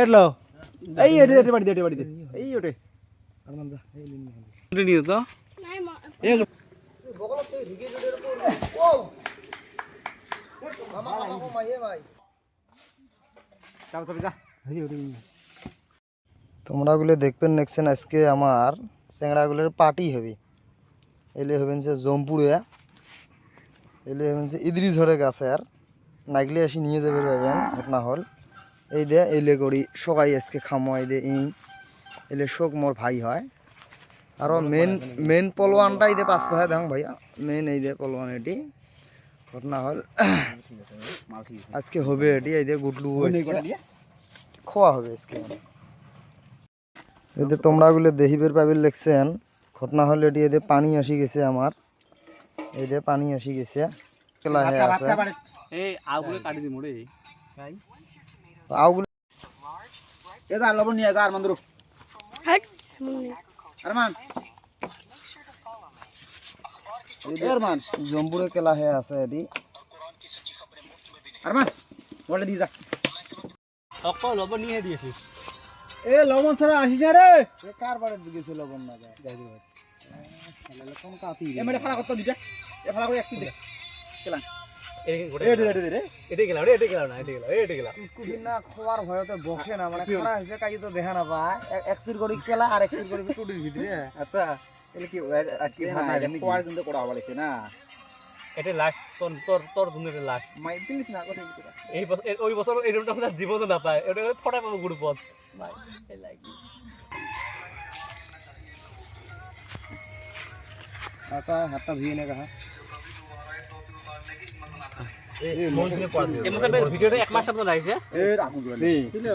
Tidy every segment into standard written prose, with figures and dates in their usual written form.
এলো এই এটে বাড়ি দে এই ওটে আর মান যা এই লিনি নিয়ে তো নাই মা এই বগলতে রিগে জুড়ে ও মামা মামা এ ভাই যাও যা এই ওটে তোমরা গুলো দেখবেন নেক্সট আজকে আমার চেংড়াগুলোর পার্টি হবে এলে হবেন যে জম্পুরে এলে হবেন যে ইদ্রি ঝড়ে গাছে আর নাগলে আসি নিয়ে যাবে ভাবেন ঘটনা হল এই দে এলে করি সবাই আজকে খামো এই দে এলে শোক মোর ভাই হয় আর মেন পলোয়ানটা এই দে পাঁচ পাহে দাম ভাইয়া মেন এই দে পলোয়ান এটি ঘটনা হল আজকে হবে এটি এই দে গুটলু খোয়া হবে আজকে এতে তোমরা গুলো দেহিবের পাবিল লেখছেন ঘটনা হল এটি এতে পানি আসি গেছে আমার এই দে পানি আসি গেছে কেলা হে আছে এই আউগুলো কাটি দিমু রে ভাই আউগুলো এ দা লবণ নিয়ে যা আরমান দরু হাট আরমান আরমান জম্বুরে কেলা হে আছে এটি আরমান বলে দি যা সকল লবণ নিয়ে দিয়েছিস এ লবণ ছাড়া আসিস না রে এ কার বাড়ি দিয়েছে লবণ না যায় যাই দিও তাহলে কোন কাপি এ মেরে ফাড়া কত দিটা এ ফাড়া করে একটি দে কেলা এটে গেলাম রে এটে গেলাম না এটে গেলাম কুদিন না খোয়ার ভয়তে বসে না মানে খোড়া হইছে কাই তো দেখা না পায় এক সির গড়ি কেলা আর এক সির গড়ি টুটির ভিতরে আচ্ছা এলে কি আজকে না কোয়ার জন্য কোড়া বলেছে না এটা লাস্ট তোর দুনিয়াতে লাস্ট মাই দিলিস না কথা এই বছর ওই বছর এরকমটা আমরা জীবনও না পায় এটা ফটা পাবো গ্রুপত ভাই এই লাগি आता हाथा धुए ने कहा এই মনকে পড়া দে এই মনে ভিডিওটা এক মাস সামনে রাইছে এ রাখু জলে ছিল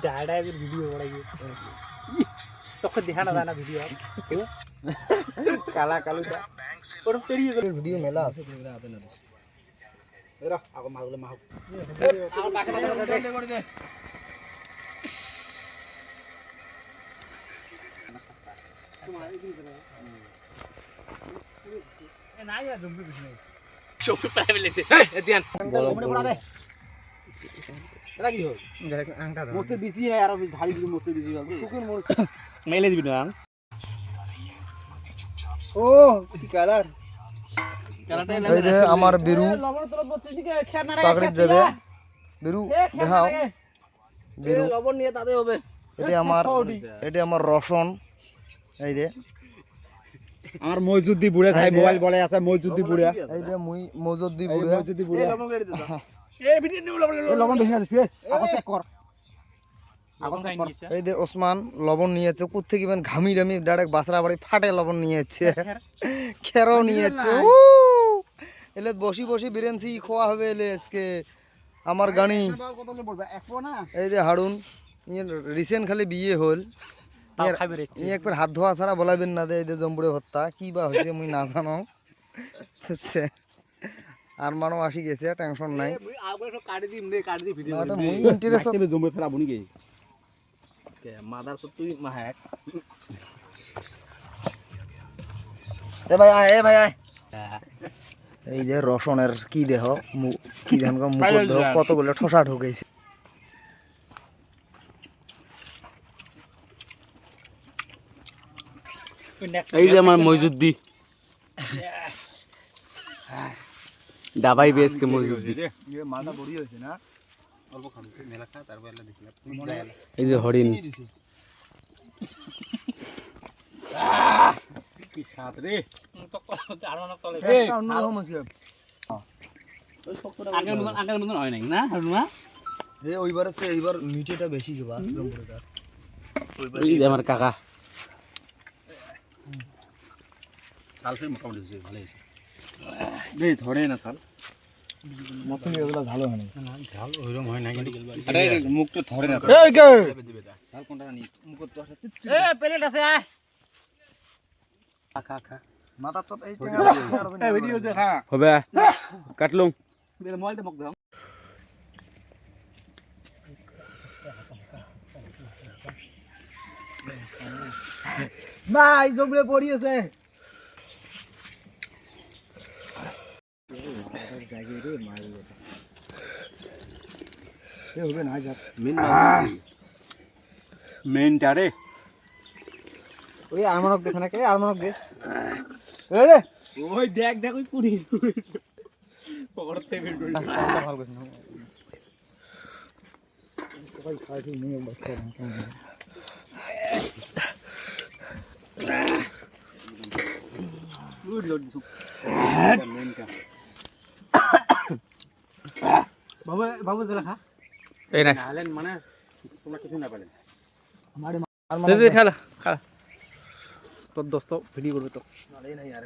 ডাডা এর ভিডিও বড়াই তোকে দেখা না জানা ভিডিও কালা কালুটা ওর পেরিয়ে গেল ভিডিও মেলা আছে তোমরা হাতে না এরা আগো মাগুলে মাহ আর বাকি দে তোমার এই দিন এ নাই আর জম্বি কিছু নাই চোখে প্রাইভেট লেছে এই দিয়ান মনে পড়া দে এটা কি হল আংটা দাও মোস্তে বিসি আর ঝাড়ি দিবি মোস্তে বিসি বাবু শুকুন মোর মেলে দিবি না ও কি কালার এই যে আমার বিরু চাকরি যাবে বিরু দেখাও বিরু লবণ নিয়ে তাতে হবে এটি আমার রসন এই যে আমার মজুদ্দি বুড়ে ভাই মোবাইল বলে আছে মজুদ্দি বুড়ে এই যে মুই মজুদ্দি বুড়ে লবণ বেড়ে দে এই ভিডিও নিউ লবণ বেশি আছে আগো চেক কর এই যে ওসমান লবণ নিয়েছে কোথা থেকে মানে ঘামি ঘামি ডাইরেক্ট বাসরা বাড়ি ফাটে লবণ নিয়েছে খেরও নিয়েছে এলে বসি বসি বিরেন্সি খোয়া হবে এলে আজকে আমার গানি এই যে হারুন রিসেন্ট খালি বিয়ে হল একবার হাত ধোয়া ছাড়া বলাবেন না দে এই যে জম্বুরে হত্যা কি বা হয়েছে মুই না জানো বুঝছে আর মানো আসি গেছে টেনশন নাই মুই ইন্টারেস্ট জম্বুরে ফেলা বনি গে মাদার তো তুই মাহাক এ ভাই আয় এই যে রসনের কি দেহ কি ধান মুখ দেহ কতগুলো ঠোসা ঢুকেছে এই যে আমার মজুদ্দি ডাবাই বেসকে মজুদ্দি মাথা বড়ি হয়েছে না অল্প খান মেলা খা তারপর এলা দেখলাম এই যে হরিণ কি স্বাদ রে তো আর মানক তলে এই অন্যরকম আছে আগের মতন হয় নাই না হরুমা এই ওইবারে সে এইবার মিঠেটা বেশি গবা জম্বুরেটা ওই যে আমার কাকা শাল ফের মোটামুটি হয়েছে ভালো হয়েছে এই ধরে না শাল মতন এগুলো ভালো হয় না ঝাল ওইরকম হয় না কিন্তু আরে মুখটা ধরে না এই কে শাল কোনটা জানি মুখ তো এ প্লেট আছে আয় খা খা মাথা তো এই টেঙ্গা এই ভিডিও দেখা হবে কাটলুম মেরে মোবাইলটা মক দাও ভাই জম্বুরে পড়িয়েছে হবে না যা মেনটা রে ওই আরমানক দেখে না কে আরমানক দে রে ওই দেখ দেখ ওই পুরি পকড়তে ভিডিও ভালো করে না সবাই খাই নিয়ে বাচ্চা গুড লর্ড সুপ মেনটা বাবু বাবু জলা খা এই না নালেন মানে তোমরা কিছু না পারেন हमारे दे दे खा खा तो दोस्तों वीडियो करो तो नहीं यार